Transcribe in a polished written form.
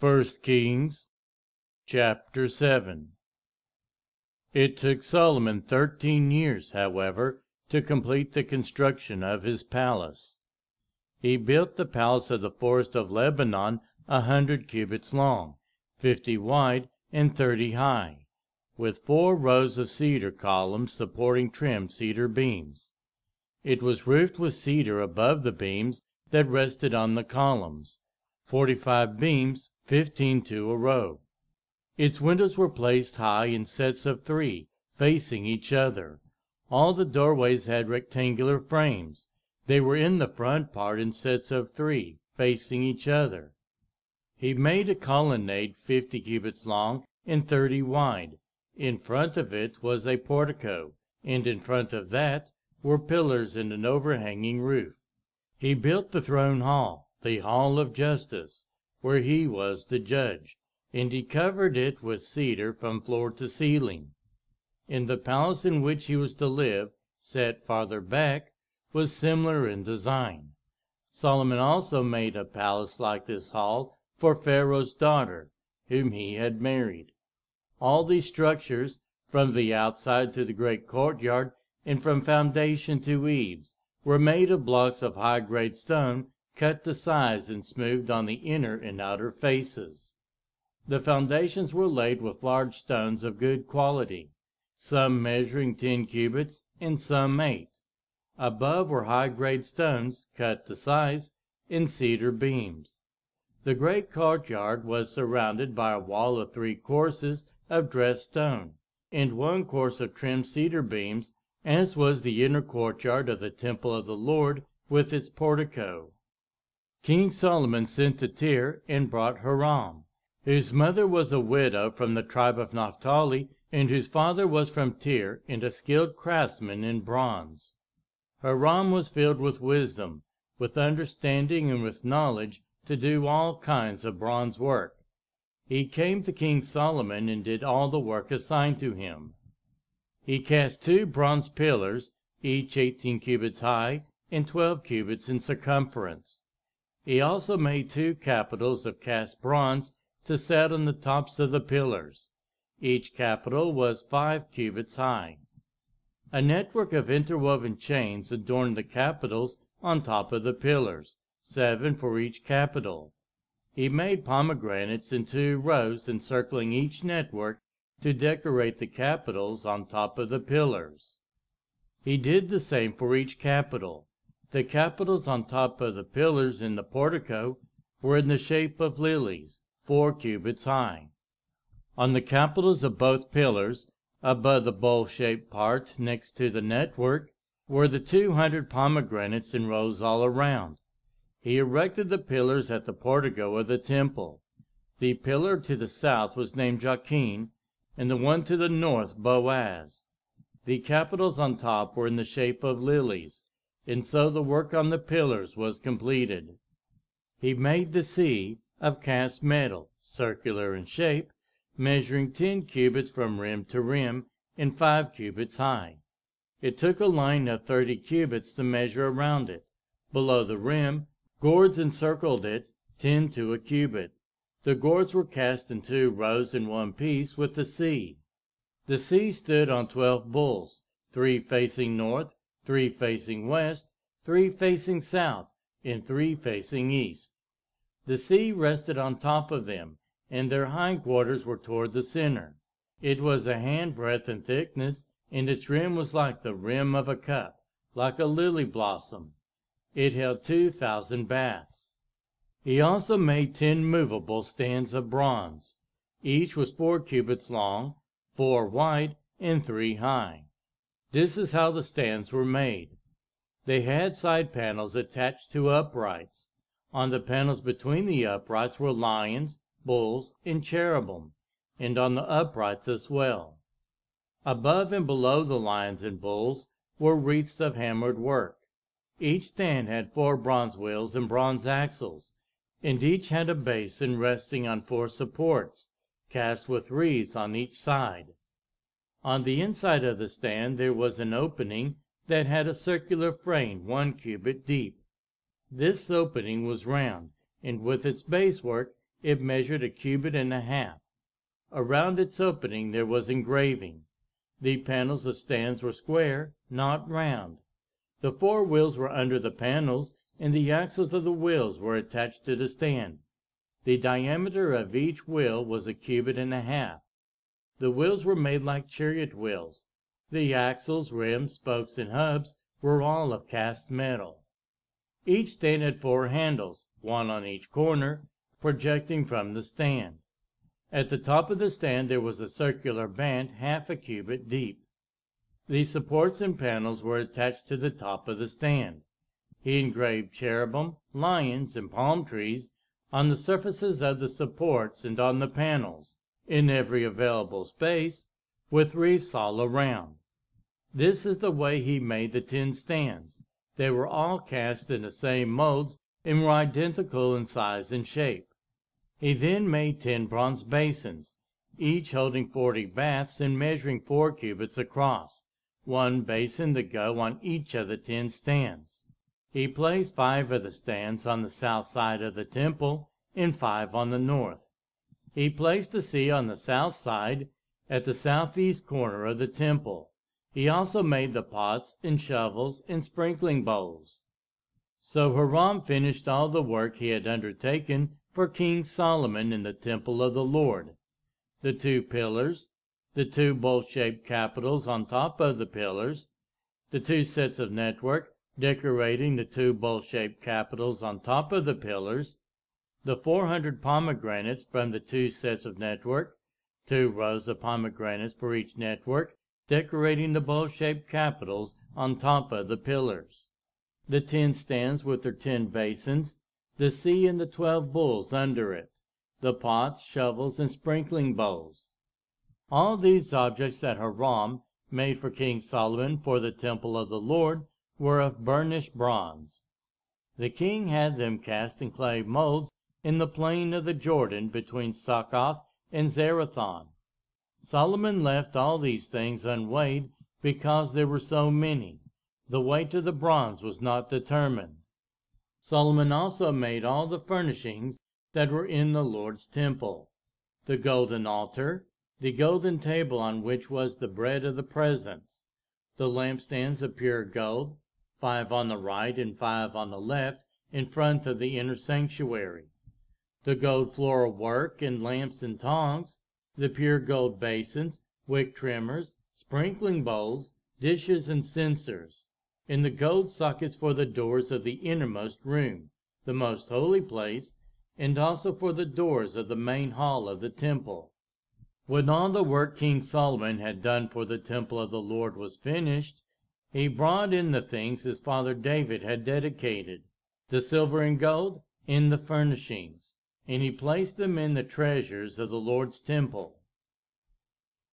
1 Kings chapter 7. It took Solomon 13 years, however, to complete the construction of his palace. He built the palace of the forest of Lebanon 100 cubits long, 50 wide, and 30 high, with 4 rows of cedar columns supporting trimmed cedar beams. It was roofed with cedar above the beams that rested on the columns, 45 beams, 15 to a row. Its windows were placed high in sets of 3, facing each other. All the doorways had rectangular frames. They were in the front part in sets of 3, facing each other. He made a colonnade 50 cubits long and 30 wide. In front of it was a portico, and in front of that were pillars and an overhanging roof. He built the throne hall, the hall of justice, where he was the judge, and he covered it with cedar from floor to ceiling. In the palace in which he was to live, set farther back, was similar in design. Solomon also made a palace like this hall for Pharaoh's daughter, whom he had married. All these structures, from the outside to the great courtyard, and from foundation to eaves, were made of blocks of high-grade stone, cut to size and smoothed on the inner and outer faces. The foundations were laid with large stones of good quality, some measuring 10 cubits and some 8. Above were high-grade stones, cut to size, and cedar beams. The great courtyard was surrounded by a wall of 3 courses of dressed stone, and 1 course of trimmed cedar beams, as was the inner courtyard of the temple of the Lord with its portico. King Solomon sent to Tyre and brought Hiram, whose mother was a widow from the tribe of Naphtali, and whose father was from Tyre and a skilled craftsman in bronze. Hiram was filled with wisdom, with understanding, and with knowledge to do all kinds of bronze work. He came to King Solomon and did all the work assigned to him. He cast 2 bronze pillars, each 18 cubits high and 12 cubits in circumference. He also made 2 capitals of cast bronze to set on the tops of the pillars. Each capital was 5 cubits high. A network of interwoven chains adorned the capitals on top of the pillars, 7 for each capital. He made pomegranates in 2 rows encircling each network to decorate the capitals on top of the pillars. He did the same for each capital. The capitals on top of the pillars in the portico were in the shape of lilies, 4 cubits high. On the capitals of both pillars, above the bowl-shaped part next to the network, were the 200 pomegranates in rows all around. He erected the pillars at the portico of the temple. The pillar to the south was named Jachin, and the one to the north Boaz. The capitals on top were in the shape of lilies, and so the work on the pillars was completed. He made the sea of cast metal, circular in shape, measuring 10 cubits from rim to rim, and 5 cubits high. It took a line of 30 cubits to measure around it. Below the rim, gourds encircled it, 10 to a cubit. The gourds were cast in 2 rows in one piece with the sea. The sea stood on 12 bulls, 3 facing north, 3 facing west, 3 facing south, and 3 facing east. The sea rested on top of them, and their hindquarters were toward the center. It was a handbreadth in thickness, and its rim was like the rim of a cup, like a lily blossom. It held 2,000 baths. He also made 10 movable stands of bronze. Each was 4 cubits long, 4 wide, and 3 high. This is how the stands were made. They had side panels attached to uprights. On the panels between the uprights were lions, bulls, and cherubim, and on the uprights as well. Above and below the lions and bulls were wreaths of hammered work. Each stand had 4 bronze wheels and bronze axles, and each had a basin resting on 4 supports, cast with wreaths on each side. On the inside of the stand there was an opening that had a circular frame 1 cubit deep. This opening was round, and with its base work it measured 1.5 cubits. Around its opening there was engraving. The panels of stands were square, not round. The 4 wheels were under the panels, and the axles of the wheels were attached to the stand. The diameter of each wheel was 1.5 cubits. The wheels were made like chariot wheels. The axles, rims, spokes, and hubs were all of cast metal. Each stand had 4 handles, one on each corner, projecting from the stand. At the top of the stand there was a circular band 1/2 cubit deep. The supports and panels were attached to the top of the stand. He engraved cherubim, lions, and palm trees on the surfaces of the supports and on the panels, in every available space, with wreaths all around. This is the way he made the 10 stands. They were all cast in the same molds and were identical in size and shape. He then made 10 bronze basins, each holding 40 baths and measuring 4 cubits across, 1 basin to go on each of the 10 stands. He placed 5 of the stands on the south side of the temple and 5 on the north. He placed the sea on the south side at the southeast corner of the temple. He also made the pots and shovels and sprinkling bowls. So Hiram finished all the work he had undertaken for King Solomon in the temple of the Lord. The 2 pillars, the 2 bowl-shaped capitals on top of the pillars, the 2 sets of network decorating the 2 bowl-shaped capitals on top of the pillars, the 400 pomegranates from the 2 sets of network, 2 rows of pomegranates for each network decorating the bowl-shaped capitals on top of the pillars, the 10 stands with their 10 basins, the sea and the 12 bulls under it, the pots, shovels, and sprinkling bowls. All these objects that Hiram made for King Solomon for the temple of the Lord were of burnished bronze. The king had them cast in clay molds in the plain of the Jordan between Succoth and Zerathon. Solomon left all these things unweighed because there were so many. The weight of the bronze was not determined. Solomon also made all the furnishings that were in the Lord's temple: the golden altar, the golden table on which was the bread of the presence, the lampstands of pure gold, 5 on the right and 5 on the left in front of the inner sanctuary, the gold floral work and lamps and tongs, the pure gold basins, wick trimmers, sprinkling bowls, dishes, and censers, and the gold sockets for the doors of the innermost room, the most holy place, and also for the doors of the main hall of the temple. When all the work King Solomon had done for the temple of the Lord was finished, he brought in the things his father David had dedicated, the silver and gold, and the furnishings, and he placed them in the treasures of the Lord's temple.